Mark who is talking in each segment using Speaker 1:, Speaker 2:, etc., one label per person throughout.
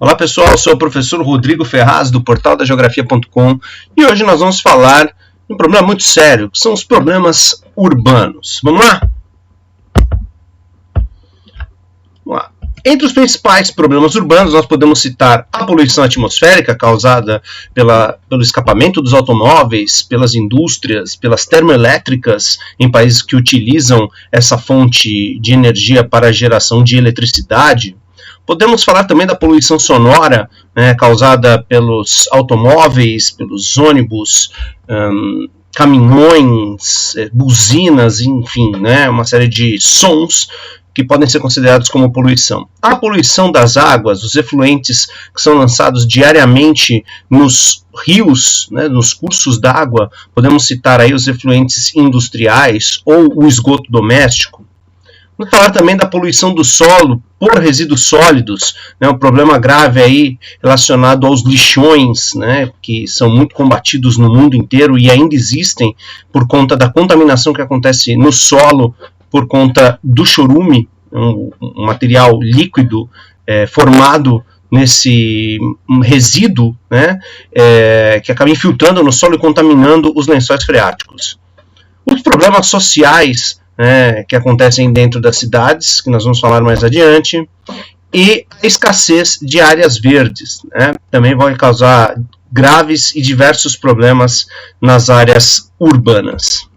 Speaker 1: Olá pessoal, eu sou o professor Rodrigo Ferraz do portal da Geografia.com e hoje nós vamos falar de um problema muito sério, que são os problemas urbanos. Vamos lá? Vamos lá. Entre os principais problemas urbanos, nós podemos citar a poluição atmosférica causada pelo escapamento dos automóveis, pelas indústrias, pelas termoelétricas em países que utilizam essa fonte de energia para a geração de eletricidade. Podemos falar também da poluição sonora, causada pelos automóveis, pelos ônibus, caminhões, buzinas, enfim, uma série de sons que podem ser considerados como poluição. A poluição das águas, os efluentes que são lançados diariamente nos rios, nos cursos d'água, podemos citar aí os efluentes industriais ou o esgoto doméstico. Vamos falar também da poluição do solo por resíduos sólidos, um problema grave aí relacionado aos lixões, que são muito combatidos no mundo inteiro e ainda existem por conta da contaminação que acontece no solo por conta do chorume, um material líquido formado nesse resíduo, que acaba infiltrando no solo e contaminando os lençóis freáticos. Os problemas sociais que acontecem dentro das cidades, que nós vamos falar mais adiante, e a escassez de áreas verdes, também vai causar graves e diversos problemas nas áreas urbanas.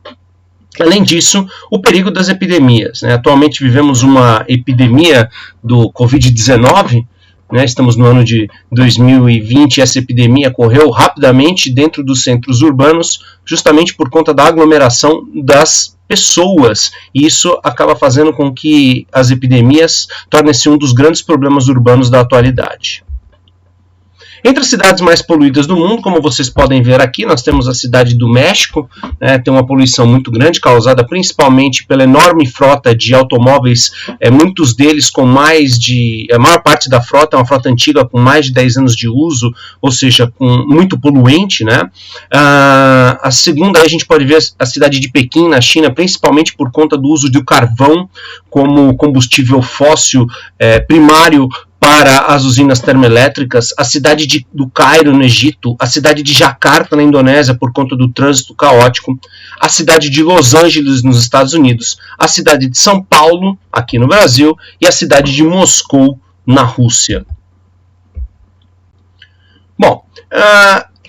Speaker 1: Além disso, o perigo das epidemias. Atualmente vivemos uma epidemia do Covid-19, estamos no ano de 2020 e essa epidemia correu rapidamente dentro dos centros urbanos, justamente por conta da aglomeração das pessoas, e isso acaba fazendo com que as epidemias tornem-se um dos grandes problemas urbanos da atualidade. Entre as cidades mais poluídas do mundo, como vocês podem ver aqui, nós temos a cidade do México, tem uma poluição muito grande, causada principalmente pela enorme frota de automóveis, muitos deles com a maior parte da frota é uma frota antiga com mais de 10 anos de uso, ou seja, muito poluente. A segunda, a gente pode ver a cidade de Pequim, na China, principalmente por conta do uso do carvão como combustível fóssil primário para as usinas termoelétricas, a cidade do Cairo, no Egito, a cidade de Jakarta, na Indonésia, por conta do trânsito caótico, a cidade de Los Angeles, nos Estados Unidos, a cidade de São Paulo, aqui no Brasil, e a cidade de Moscou, na Rússia. Bom,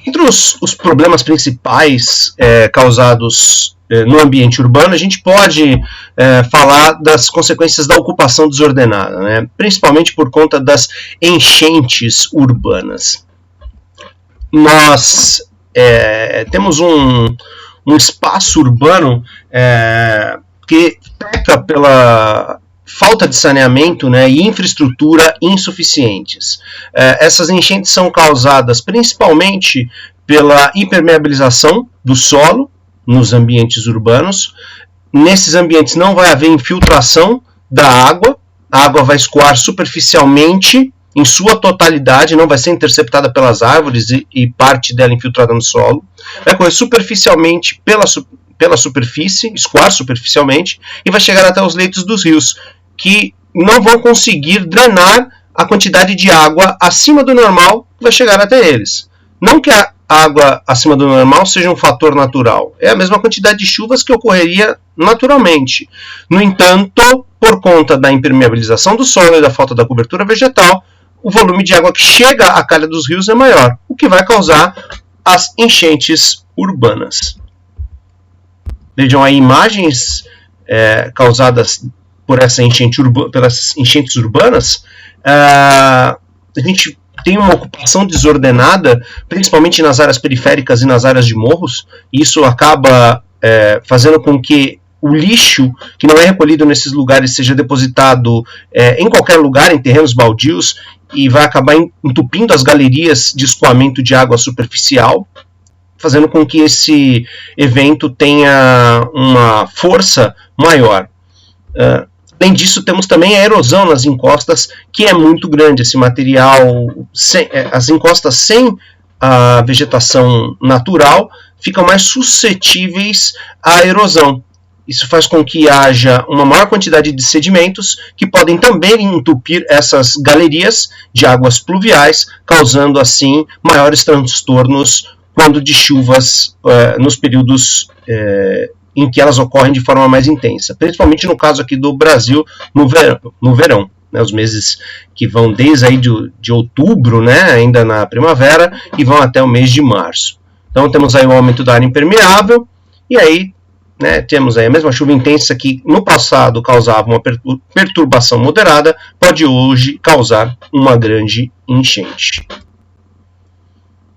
Speaker 1: entre os problemas principais causados no ambiente urbano, a gente pode falar das consequências da ocupação desordenada, principalmente por conta das enchentes urbanas. Nós temos um espaço urbano que peca pela falta de saneamento e infraestrutura insuficientes. Essas enchentes são causadas principalmente pela impermeabilização do solo nos ambientes urbanos. Nesses ambientes não vai haver infiltração da água, a água vai escoar superficialmente, em sua totalidade, não vai ser interceptada pelas árvores e parte dela infiltrada no solo, vai correr superficialmente pela superfície, escoar superficialmente, e vai chegar até os leitos dos rios, que não vão conseguir drenar a quantidade de água acima do normal que vai chegar até eles. Não que a água acima do normal seja um fator natural. É a mesma quantidade de chuvas que ocorreria naturalmente. No entanto, por conta da impermeabilização do solo e da falta da cobertura vegetal, o volume de água que chega à calha dos rios é maior, o que vai causar as enchentes urbanas. Vejam aí imagens causadas por pelas enchentes urbanas. A gente tem uma ocupação desordenada, principalmente nas áreas periféricas e nas áreas de morros, e isso acaba fazendo com que o lixo que não é recolhido nesses lugares seja depositado em qualquer lugar, em terrenos baldios, e vai acabar entupindo as galerias de escoamento de água superficial, fazendo com que esse evento tenha uma força maior. Além disso, temos também a erosão nas encostas, que é muito grande. Esse material, as encostas sem a vegetação natural, ficam mais suscetíveis à erosão. Isso faz com que haja uma maior quantidade de sedimentos que podem também entupir essas galerias de águas pluviais, causando assim maiores transtornos quando de chuvas nos períodos em que elas ocorrem de forma mais intensa, principalmente no caso aqui do Brasil no verão, né, os meses que vão desde aí de outubro, né, ainda na primavera, e vão até o mês de março. Então temos aí o aumento da área impermeável, e aí, né, temos aí a mesma chuva intensa que no passado causava uma perturbação moderada, pode hoje causar uma grande enchente.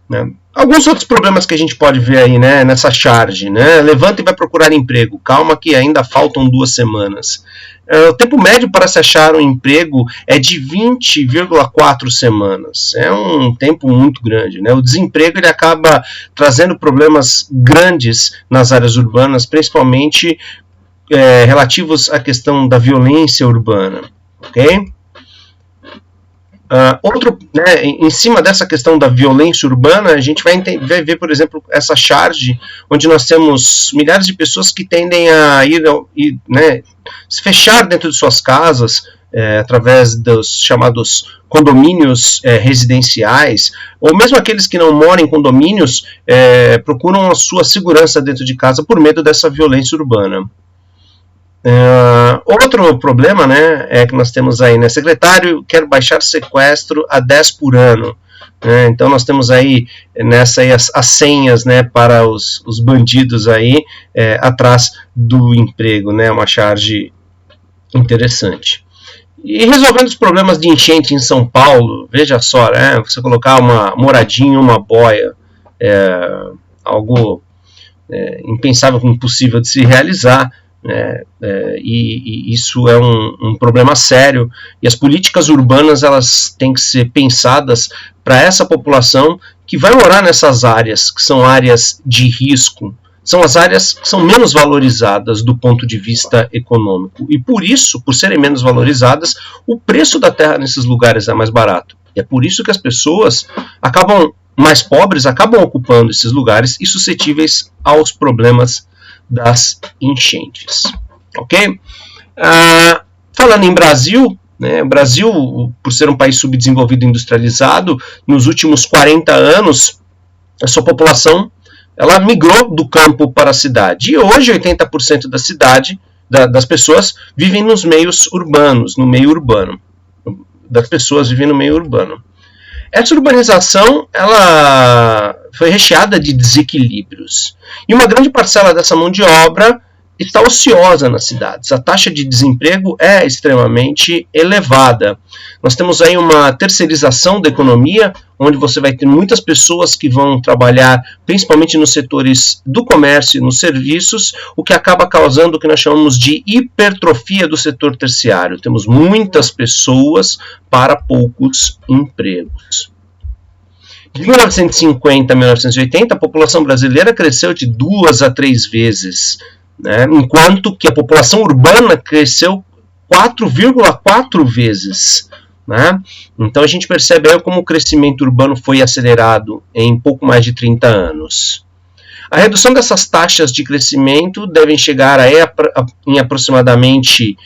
Speaker 1: Né? Alguns outros problemas que a gente pode ver aí, né, nessa charge, né? Levanta e vai procurar emprego. Calma que ainda faltam 2 semanas. O tempo médio para se achar um emprego é de 20,4 semanas. É um tempo muito grande, né? O desemprego ele acaba trazendo problemas grandes nas áreas urbanas, principalmente relativos à questão da violência urbana. Ok? Né, em cima dessa questão da violência urbana, a gente vai ver, por exemplo, essa charge, onde nós temos milhares de pessoas que tendem a né, se fechar dentro de suas casas, através dos chamados condomínios residenciais, ou mesmo aqueles que não moram em condomínios, procuram a sua segurança dentro de casa por medo dessa violência urbana. Outro problema, né, é que nós temos aí, né, secretário quer baixar sequestro a 10 por ano. Então nós temos aí nessa aí as senhas, né, para os bandidos aí atrás do emprego, né, uma charge interessante. E resolvendo os problemas de enchente em São Paulo, veja só, né, você colocar uma moradinha, uma boia, algo impensável, impossível de se realizar. E isso é um problema sério, e as políticas urbanas elas têm que ser pensadas para essa população que vai morar nessas áreas, que são áreas de risco, são as áreas que são menos valorizadas do ponto de vista econômico, e por isso, por serem menos valorizadas, o preço da terra nesses lugares é mais barato, e é por isso que as pessoas mais pobres acabam ocupando esses lugares e suscetíveis aos problemas das enchentes. Ok? Falando em Brasil, né, o Brasil, por ser um país subdesenvolvido e industrializado, nos últimos 40 anos, a sua população ela migrou do campo para a cidade. E hoje, 80% da cidade, das pessoas, vivem nos meios urbanos, no meio urbano. Das pessoas vivem no meio urbano. Essa urbanização ela foi recheada de desequilíbrios. E uma grande parcela dessa mão de obra está ociosa nas cidades. A taxa de desemprego é extremamente elevada. Nós temos aí uma terceirização da economia, onde você vai ter muitas pessoas que vão trabalhar principalmente nos setores do comércio e nos serviços, o que acaba causando o que nós chamamos de hipertrofia do setor terciário. Temos muitas pessoas para poucos empregos. De 1950 a 1980, a população brasileira cresceu de 2 a 3 vezes, né, enquanto que a população urbana cresceu 4,4 vezes. Né? Então a gente percebe aí como o crescimento urbano foi acelerado em pouco mais de 30 anos. A redução dessas taxas de crescimento devem chegar em aproximadamente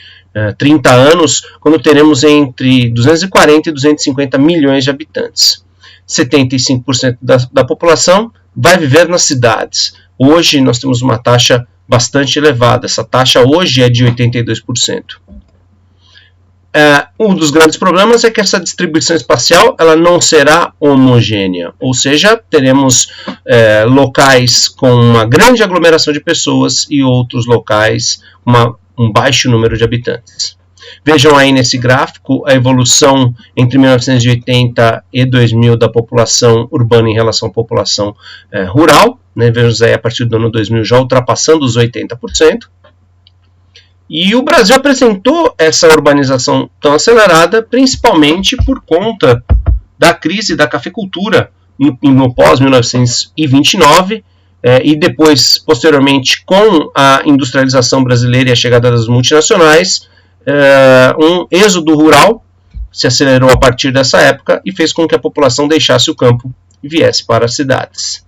Speaker 1: 30 anos, quando teremos entre 240 e 250 milhões de habitantes. 75% da população vai viver nas cidades. Hoje nós temos uma taxa bastante elevada. Essa taxa hoje é de 82%. Um dos grandes problemas é que essa distribuição espacial ela não será homogênea, ou seja, teremos locais com uma grande aglomeração de pessoas e outros locais com um baixo número de habitantes. Vejam aí nesse gráfico a evolução entre 1980 e 2000 da população urbana em relação à população rural. Né? Vejamos aí a partir do ano 2000 já ultrapassando os 80%. E o Brasil apresentou essa urbanização tão acelerada principalmente por conta da crise da cafeicultura no pós-1929 e depois, posteriormente, com a industrialização brasileira e a chegada das multinacionais, um êxodo rural se acelerou a partir dessa época e fez com que a população deixasse o campo e viesse para as cidades.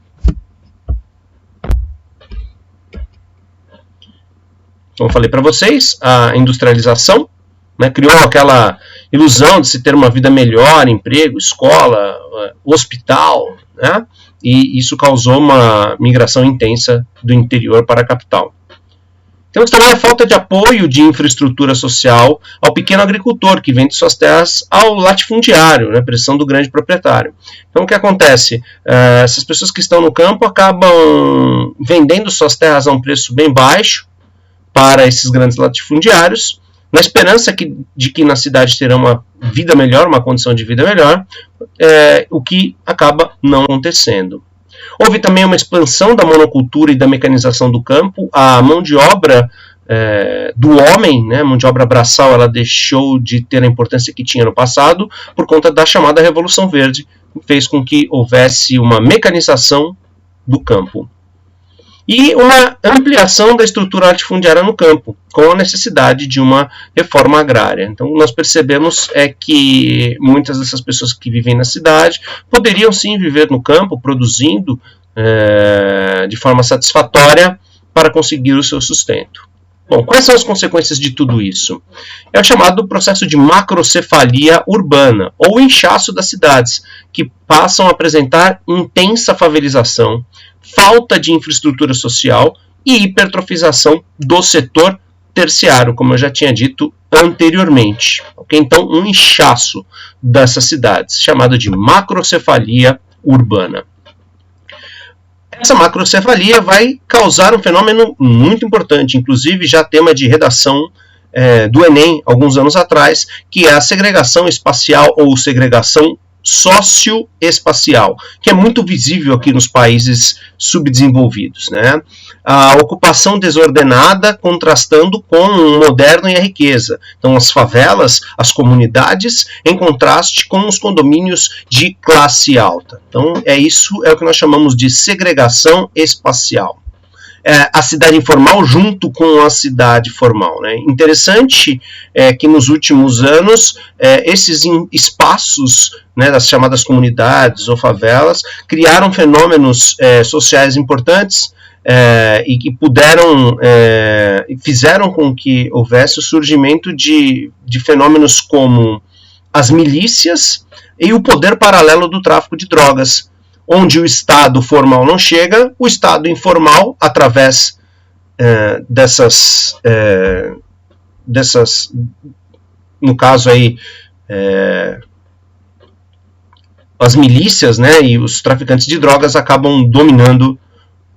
Speaker 1: Como eu falei para vocês, a industrialização, né, criou aquela ilusão de se ter uma vida melhor, emprego, escola, hospital, né, e isso causou uma migração intensa do interior para a capital. Temos também a falta de apoio de infraestrutura social ao pequeno agricultor que vende suas terras ao latifundiário, né, pressão do grande proprietário. Então o que acontece? Essas pessoas que estão no campo acabam vendendo suas terras a um preço bem baixo para esses grandes latifundiários, na esperança de que na cidade terão uma vida melhor, uma condição de vida melhor, o que acaba não acontecendo. Houve também uma expansão da monocultura e da mecanização do campo. A mão de obra do homem, né, a mão de obra braçal, ela deixou de ter a importância que tinha no passado por conta da chamada Revolução Verde, que fez com que houvesse uma mecanização do campo. E uma ampliação da estrutura latifundiária no campo, com a necessidade de uma reforma agrária. Então, nós percebemos que muitas dessas pessoas que vivem na cidade poderiam sim viver no campo, produzindo de forma satisfatória para conseguir o seu sustento. Bom, quais são as consequências de tudo isso? É o chamado processo de macrocefalia urbana, ou inchaço das cidades, que passam a apresentar intensa favelização, falta de infraestrutura social e hipertrofização do setor terciário, como eu já tinha dito anteriormente. Okay? Então, um inchaço dessas cidades, chamado de macrocefalia urbana. Essa macrocefalia vai causar um fenômeno muito importante, inclusive já tema de redação do Enem, alguns anos atrás, que é a segregação espacial ou segregação socioespacial, que é muito visível aqui nos países subdesenvolvidos, né? A ocupação desordenada contrastando com o moderno e a riqueza. Então, as favelas, as comunidades, em contraste com os condomínios de classe alta. Então, isso é o que nós chamamos de segregação espacial. A cidade informal junto com a cidade formal, né? Interessante que nos últimos anos esses espaços, né, das chamadas comunidades ou favelas criaram fenômenos sociais importantes e que fizeram com que houvesse o surgimento de fenômenos como as milícias e o poder paralelo do tráfico de drogas, onde o Estado formal não chega, o Estado informal, através dessas, no caso aí, as milícias, né, e os traficantes de drogas acabam dominando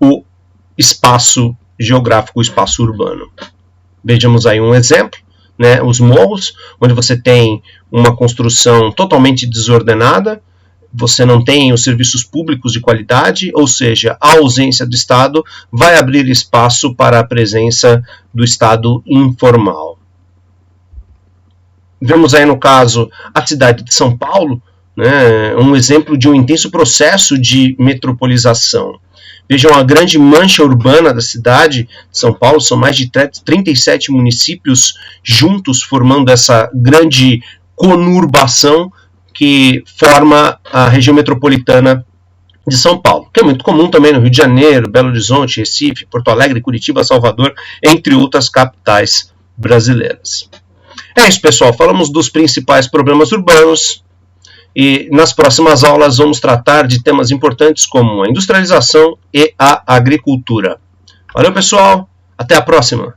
Speaker 1: o espaço geográfico, o espaço urbano. Vejamos aí um exemplo, né, os morros, onde você tem uma construção totalmente desordenada, você não tem os serviços públicos de qualidade, ou seja, a ausência do Estado vai abrir espaço para a presença do Estado informal. Vemos aí no caso a cidade de São Paulo, né, um exemplo de um intenso processo de metropolização. Vejam a grande mancha urbana da cidade de São Paulo, são mais de 37 municípios juntos formando essa grande conurbação que forma a região metropolitana de São Paulo, que é muito comum também no Rio de Janeiro, Belo Horizonte, Recife, Porto Alegre, Curitiba, Salvador, entre outras capitais brasileiras. É isso, pessoal. Falamos dos principais problemas urbanos e nas próximas aulas vamos tratar de temas importantes como a industrialização e a agricultura. Valeu, pessoal. Até a próxima.